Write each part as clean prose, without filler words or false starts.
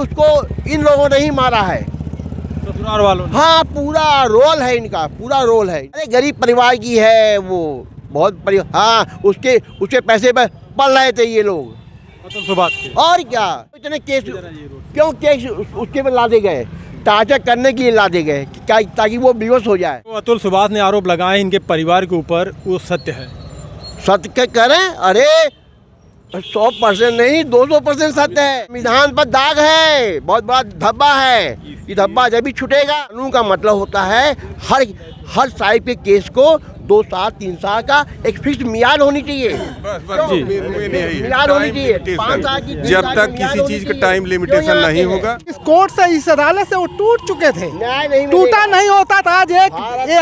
उसको इन लोगों ने ही मारा है, ससुराल वालों ने। हाँ पूरा रोल है इनका, पूरा रोल है। अरे गरीब परिवार की है वो, बहुत हाँ उसके पैसे पर पल रहे थे ये लोग, अतुल सुभाष के। और क्या इतने केस क्यों केस उसके पे लादे गए, टार्चर करने के लिए लादे गए क्या, ताकि वो बेहोश हो जाए। तो अतुल सुभाष ने आरोप लगाए इनके परिवार के ऊपर, वो सत्य है? सत्य करें, अरे 100% नहीं 200% सत्य है। संविधान पर दाग है, बहुत बड़ा धब्बा है, ये धब्बा जब भी छूटेगा। कानून का मतलब होता है हर साइड के केस को 2 साल 3 साल का एक फिक्स मियाद होनी चाहिए, मियाद होनी चाहिए। 5 साल की जब तक किसी चीज का टाइम लिमिटेशन नहीं होगा। इस कोर्ट से, इस अदालत से वो टूट चुके थे, न्याय नहीं टूटा नहीं होता था। आज एक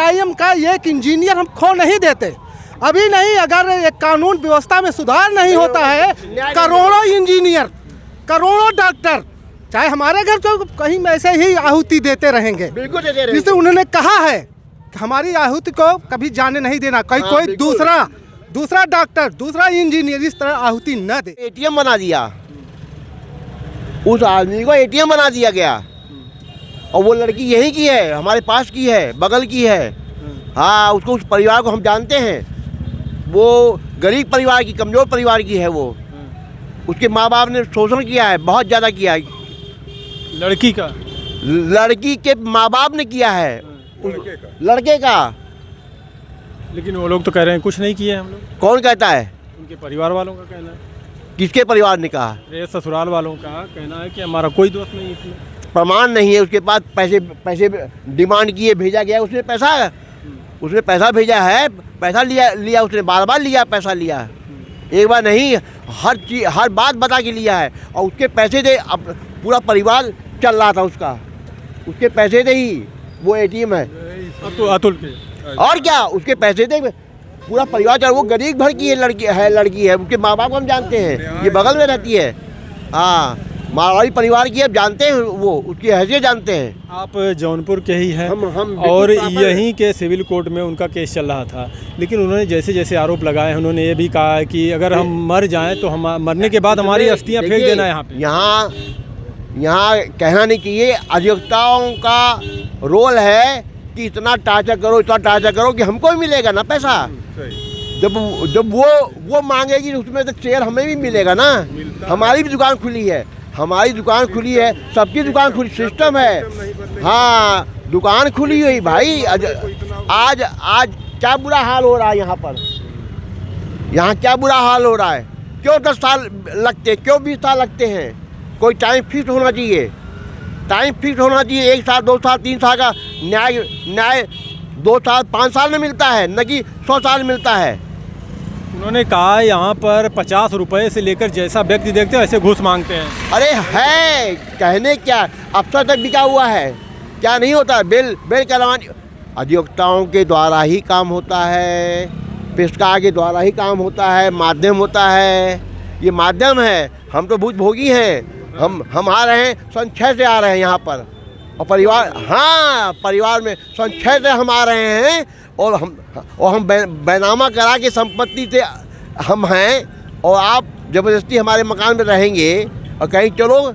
AIM का एक इंजीनियर हम खो नहीं देते, अभी नहीं। अगर एक कानून व्यवस्था में सुधार नहीं होता है, करोड़ों इंजीनियर, करोड़ों डॉक्टर, चाहे हमारे घर तो कहीं ऐसे ही आहुति देते रहेंगे। बिल्कुल देते रहेंगे। जिससे उन्होंने कहा है कि हमारी आहुति को कभी जाने नहीं देना, कोई दूसरा डॉक्टर, दूसरा इंजीनियर इस तरह आहुति न दे। ATM बना दिया, उस आदमी को ATM बना दिया गया, और वो लड़की यहीं की है, हमारे पास की है, बगल की है। हाँ उसको, उस परिवार को हम जानते हैं, वो गरीब परिवार की, कमज़ोर परिवार की है वो। उसके माँ बाप ने शोषण किया है, बहुत ज़्यादा किया है। लड़की के माँ बाप ने किया है, लड़के का। लेकिन वो लोग तो कह रहे हैं कुछ नहीं किए हम लोग। कौन कहता है? उनके परिवार वालों का कहना है। किसके परिवार ने कहा? ये ससुराल वालों का कहना है कि हमारा कोई दोस्त नहीं इसमें। प्रमाण नहीं है उसके पास। पैसे डिमांड किए, भेजा गया, उसने पैसा भेजा है, पैसा लिया उसने, बार लिया, पैसा लिया, एक बार नहीं, हर बात बता के लिया है। और उसके पैसे दे, अब पूरा परिवार चल रहा था उसके पैसे दे ही वो ATM है अतुल के। और क्या, उसके पैसे दे पूरा परिवार चल। वो गरीब घर की लड़की है, उसके माँ बाप को हम जानते हैं, ये बगल में रहती है। हाँ मारवाड़ी परिवार की, अब जानते हैं, वो उसकी हैसियत जानते हैं। आप जौनपुर के ही हैं, हम और यहीं के सिविल कोर्ट में उनका केस चल रहा था। लेकिन उन्होंने जैसे जैसे आरोप लगाए, उन्होंने ये भी कहा है कि अगर हम मर जाएं तो हम मरने के बाद हमारी अस्थियां फेंक देना यहाँ पे। यहाँ कहना नहीं चाहिए। अधिवक्ताओं का रोल है कि इतना टार्चर करो कि हमको भी मिलेगा ना पैसा। जब वो मांगेगी उसमें तो शेयर हमें भी मिलेगा ना। हमारी भी दुकान खुली है, सबकी दुकान खुली, सिस्टम है। हाँ दुकान खुली हुई भाई। आज क्या बुरा हाल हो रहा है यहाँ पर, यहाँ क्या बुरा हाल हो रहा है। क्यों 10 साल लगते, क्यों 20 साल लगते हैं? कोई टाइम फिक्स होना चाहिए, 1 साल 2 साल 3 साल का न्याय 2 साल 5 साल में मिलता है, न कि 100 साल मिलता है। उन्होंने कहा यहाँ पर 50 रुपये से लेकर जैसा व्यक्ति देखते हैं वैसे घूस मांगते हैं। अरे है, कहने क्या, अफसर तक बिका हुआ है, क्या नहीं होता? बेल करवानी अधिवक्ताओं के द्वारा ही काम होता है, पेशकार के द्वारा ही काम होता है, माध्यम होता है, ये माध्यम है। हम तो भोगी हैं, हम आ रहे हैं, सन 6 से आ रहे हैं यहाँ पर, और परिवार में सन 6 से हम आ रहे हैं, और हम बैनामा करा के संपत्ति से हम हैं, और आप ज़बरदस्ती हमारे मकान में रहेंगे और कहीं चलो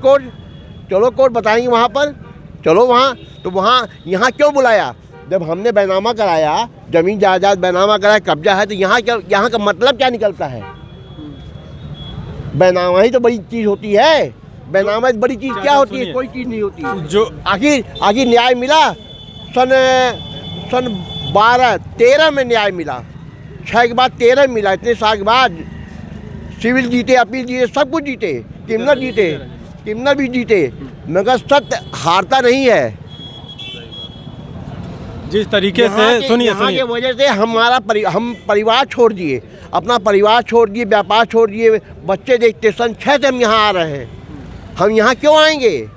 कोर्ट बताएंगे वहाँ पर, चलो वहाँ। तो वहाँ यहाँ क्यों बुलाया? जब हमने बैनामा कराया, ज़मीन जायदाद बैनामा कराया, कब्जा है, तो यहाँ का मतलब क्या निकलता है? बैनामा ही तो बड़ी चीज़ होती है। बैनामा बड़ी चीज़ क्या होती है? कोई चीज़ नहीं होती। जो आखिर न्याय मिला सन 12-13 में न्याय मिला, 6 के बाद 13 मिला। इतने साल के बाद सिविल जीते, अपील जीते, सब कुछ जीते, क्रिमिनल भी जीते, मगर सत्य हारता नहीं है। जिस तरीके से सुनिए की वजह से हम परिवार छोड़ दिए, अपना परिवार छोड़ दिए, व्यापार छोड़ दिए, बच्चे देखते। सन 6 से हम यहाँ आ रहे हैं, हम यहाँ क्यों आएंगे?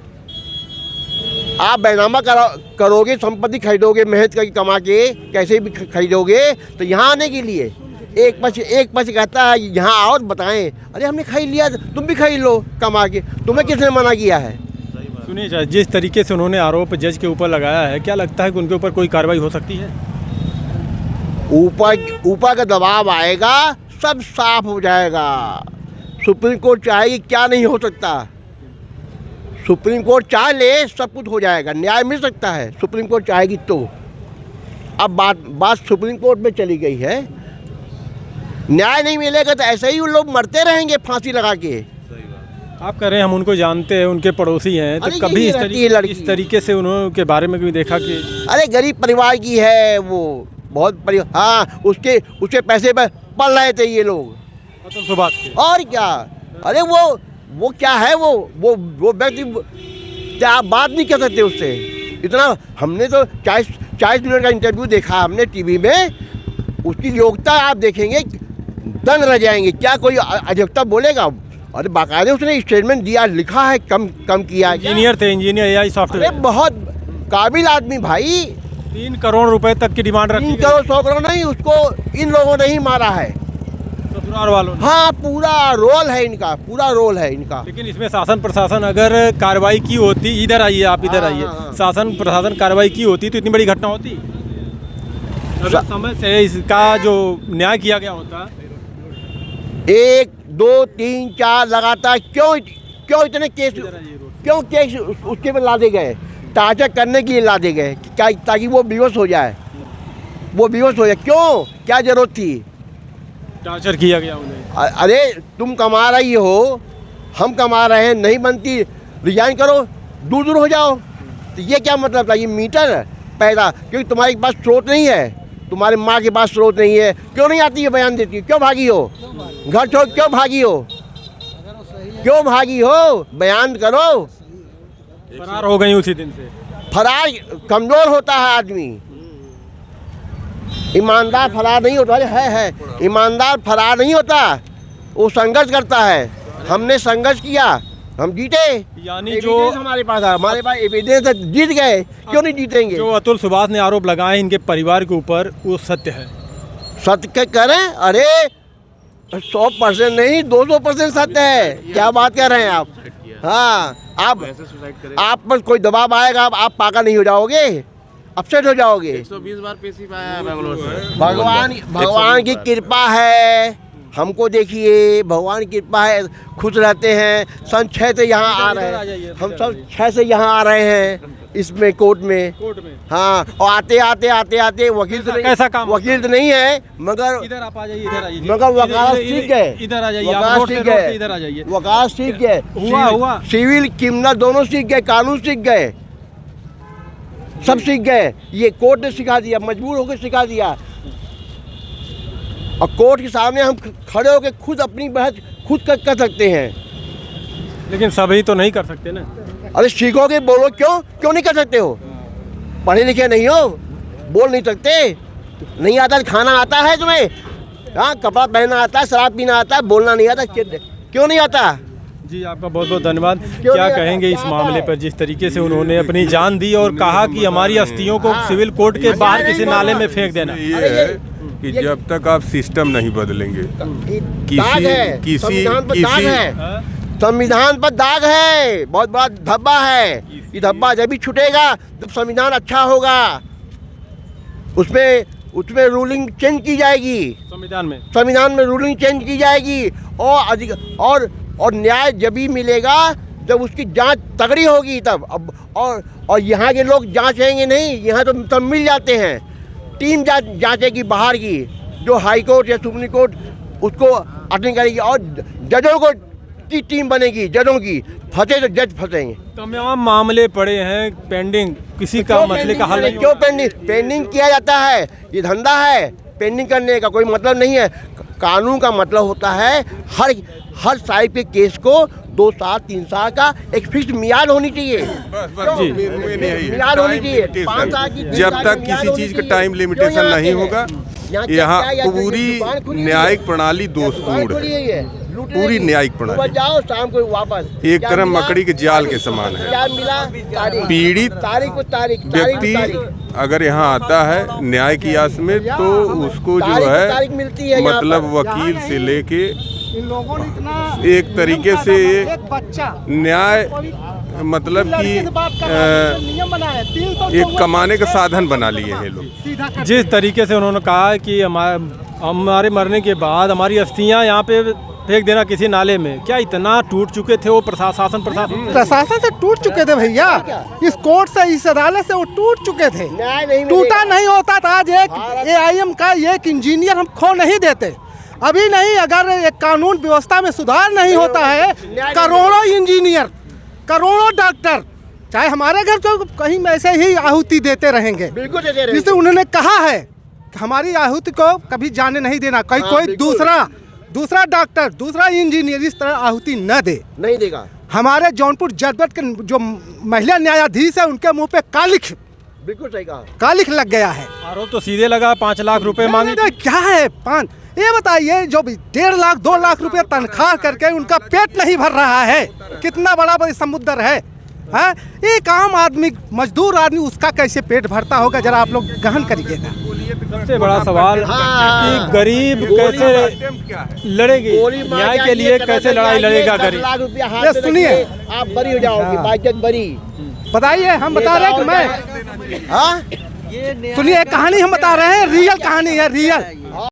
आप बैनामा करोगे, संपत्ति खरीदोगे, मेहनत करके कमा के कैसे भी खरीदोगे, तो यहाँ आने के लिए एक पक्ष कहता है यहाँ आओ तो बताएं, अरे हमने खरीद लिया, तुम भी खरीद लो कमा के, तुम्हें किसने मना किया है? सुनिए, जिस तरीके से उन्होंने आरोप जज के ऊपर लगाया है, क्या लगता है कि उनके ऊपर कोई कार्रवाई हो सकती है? ऊपर का दबाव आएगा, सब साफ हो जाएगा। सुप्रीम कोर्ट चाहेगी, क्या नहीं हो सकता। सुप्रीम कोर्ट चाह ले सब कुछ हो जाएगा, न्याय मिल सकता है सुप्रीम कोर्ट चाहेगी तो। अब बात सुप्रीम कोर्ट में चली गई है, न्याय नहीं मिलेगा तो ऐसे ही उन लोग मरते रहेंगे फांसी लगा के। आप कह रहे हैं हम उनको जानते हैं, उनके पड़ोसी हैं, तो अरे कभी यही रहती है लड़की। इस तरीके से उनके बारे में कभी देखा कि अरे गरीब परिवार की है वो, बहुत परिवार, हाँ उसके पैसे पर पल रहे थे ये लोग, अतुल सुभाष के। और क्या। अरे वो क्या है, वो व्यक्ति क्या आप बात नहीं कर सकते उससे इतना। हमने तो 40 मिनट का इंटरव्यू देखा हमने टीवी में, उसकी योग्यता आप देखेंगे दंग रह जाएंगे, क्या कोई अयोग्यता बोलेगा। अरे बाकायदे उसने स्टेटमेंट दिया, लिखा है कम किया। इंजीनियर थे, इंजीनियर AI अरे सॉफ्टवेयर, बहुत काबिल आदमी भाई। 3 करोड़ रुपए तक की डिमांड रखी 3 करोड़ 100 करोड़ नहीं, उसको इन लोगों ने ही मारा है, ससुराल वालों ने। हाँ पूरा रोल है इनका, पूरा रोल है इनका। लेकिन इसमें शासन प्रशासन अगर कार्रवाई की होती, इधर आइए आप, इधर आइए, हाँ। शासन प्रशासन कार्रवाई की होती तो इतनी बड़ी घटना होती। अगर समय से इसका जो न्याय किया गया होता। 1 2 3 4 लगातार क्यों इतने केस, क्यों केस उसके पे लादे गए, टार्चर करने के लिए लादे गए क्या, ताकि वो बेहोश हो जाए, क्यों, क्या जरूरत थी। टार्चर किया गया उन्हें। अरे तुम कमा रही हो, हम कमा रहे हैं, नहीं बनती रिजाइन करो, दूर हो जाओ। तो ये क्या मतलब था, ये मीटर पैदा, क्योंकि तुम्हारे पास स्रोत नहीं है, तुम्हारे माँ के पास स्रोत नहीं है, क्यों नहीं आती है बयान देती, क्यों भागी हो, घर छोड़ क्यों भागी हो, बयान करो। फरार हो गई उसी दिन से। फरार कमजोर होता है आदमी, ईमानदार फरार नहीं होता है ईमानदार फरार नहीं होता, वो संघर्ष करता है। हमने संघर्ष किया, हम जीते, यानी जो हमारे पास एविडेंस है, जीत गए, क्यों नहीं जीतेंगे। जो अतुल सुभाष ने आरोप लगाए इनके परिवार के ऊपर, वो सत्य है। सत्य करें, अरे 100% नहीं 200% सत्य है। क्या बात कर रहे हैं आप। हाँ, आप पर कोई दबाव आएगा, आप पागल नहीं हो जाओगे, अपसेट हो जाओगे। 120 बार पेशी पाया है बेंगलोर से। भगवान की कृपा है, हमको देखिए, भगवान की कृपा है, खुश रहते हैं। सन 6 से यहाँ आ रहे हैं, हम सब 6 से यहाँ आ रहे हैं इसमें कोर्ट में। हाँ, और आते वकील तो कैसा काम, वकील तो नहीं है, मगर इधर आप आ जाइए, इधर आ जाइए, मगर वकालत सीख गए, इधर आ जाइए, वकालत सीख गए, इधर आ जाइए, वकालत सीख गए, हुआ सिविल क्रिमिनल दोनों सीख गए, कानून सीख गए, सब सीख गए। ये कोर्ट ने सिखा दिया, मजबूर होकर सिखा दिया। और कोर्ट के सामने हम खड़े होकर खुद अपनी बहस खुद कर सकते हैं। लेकिन सभी तो नहीं कर सकते ना। अरे सीखोगे, बोलो, क्यों नहीं कर सकते हो, पढ़े लिखे नहीं हो, बोल नहीं सकते, नहीं आता, खाना आता है तुम्हें, हाँ, कपड़ा पहनना आता है, शराब पीना आता है, बोलना नहीं आता, क्यों नहीं आता। जी, आपका बहुत बहुत धन्यवाद। क्या कहेंगे इस मामले पर, जिस तरीके से उन्होंने अपनी जान दी और कहा कि हमारी अस्थियों को सिविल कोर्ट के बाहर किसी नाले में फेंक देना। ये है कि जब तक आप सिस्टम नहीं बदलेंगे, संविधान पर दाग है, बहुत बड़ा धब्बा है। ये धब्बा जब भी छूटेगा जब संविधान अच्छा होगा, उसमें रूलिंग चेंज की जाएगी, संविधान में रूलिंग चेंज की जाएगी, और न्याय जब भी मिलेगा जब उसकी जांच तगड़ी होगी तब। अब और यहाँ के लोग जांचेंगे नहीं, यहाँ तो तब मिल जाते हैं, टीम जांचेगी बाहर की, जो हाई कोर्ट या सुप्रीम कोर्ट उसको अटेंड करेगी, और जजों को की टीम बनेगी, जजों की, फंसे तो जज फंसेंगे। तमाम मामले पड़े हैं पेंडिंग, किसी का मसले का हल नहीं। क्यों पेंडिंग किया जाता है, ये धंधा है, पेंडिंग करने का कोई मतलब नहीं है। कानून का मतलब होता है हर साइड के केस को 2 साल 3 साल का एक फिक्स मियाद होनी चाहिए, मियाद होनी चाहिए। 5 साल की, जब तक किसी चीज का टाइम लिमिटेशन नहीं होगा, यहाँ पूरी न्यायिक प्रणाली दोषपूर्ण है, पूरी न्यायिक प्रणाली जाओ शाम को वापस एक तरह मकड़ी के जाल के समान है। क्या मिला, पीड़ित तारीख व्यक्ति अगर यहाँ आता है न्याय की आस में, तो उसको जो है मतलब वकील से लेके इन लोगों ने इतना एक तरीके से एक बच्चा न्याय मतलब कि नियम बना है, एक कमाने का साधन बना लिए हैं लोग। जिस तरीके से उन्होंने कहा कि हमारे मरने के बाद हमारी अस्थियां यहाँ पे फेंक देना किसी नाले में, क्या इतना टूट चुके थे वो प्रशासन प्रशासन से टूट चुके थे भैया, इस कोर्ट से, इस अदालत से वो टूट चुके थे। टूटा नहीं होता था, आज एक AIM का एक इंजीनियर हम खो नहीं देते। अभी नहीं, अगर एक कानून व्यवस्था में सुधार नहीं होता है, करोड़ों इंजीनियर, करोड़ों डॉक्टर, चाहे हमारे घर को कहीं ऐसे ही आहुति देते रहेंगे। बिल्कुल देते रहेंगे। जिससे उन्होंने कहा है कि हमारी आहुति को कभी जाने नहीं देना, कोई दूसरा डॉक्टर, दूसरा इंजीनियर इस तरह आहुति न दे, नहीं देगा। हमारे जौनपुर जनपद के जो महिला न्यायाधीश है उनके मुंह पे कालिख, बिल्कुल सही कहा, कालिख लग गया है। आरोप तो सीधे लगा, 5 लाख रुपए मांगे। क्या है 5? ये बताइए, जो 1.5 लाख 2 लाख रुपए तनख्वाह करके उनका पेट नहीं भर रहा है, कितना बड़ा समुद्र है। हाँ, एक आम आदमी, मजदूर आदमी, उसका कैसे पेट भरता होगा, जरा आप लोग गहन करिएगा। सबसे बड़ा सवाल कि गरीब कैसे लड़ेगी न्याय के लिए, कैसे लड़ाई लड़ेगा गरीब। लाख रुपया हाथ में सुनिए, रखिए, आप बरी हो जाओगे, बाइज्जत बरी। बताइए, हम बता रहे हैं कि मैं, सुनिए, कहानी हम बता रहे हैं, रियल कहानी है, रियल।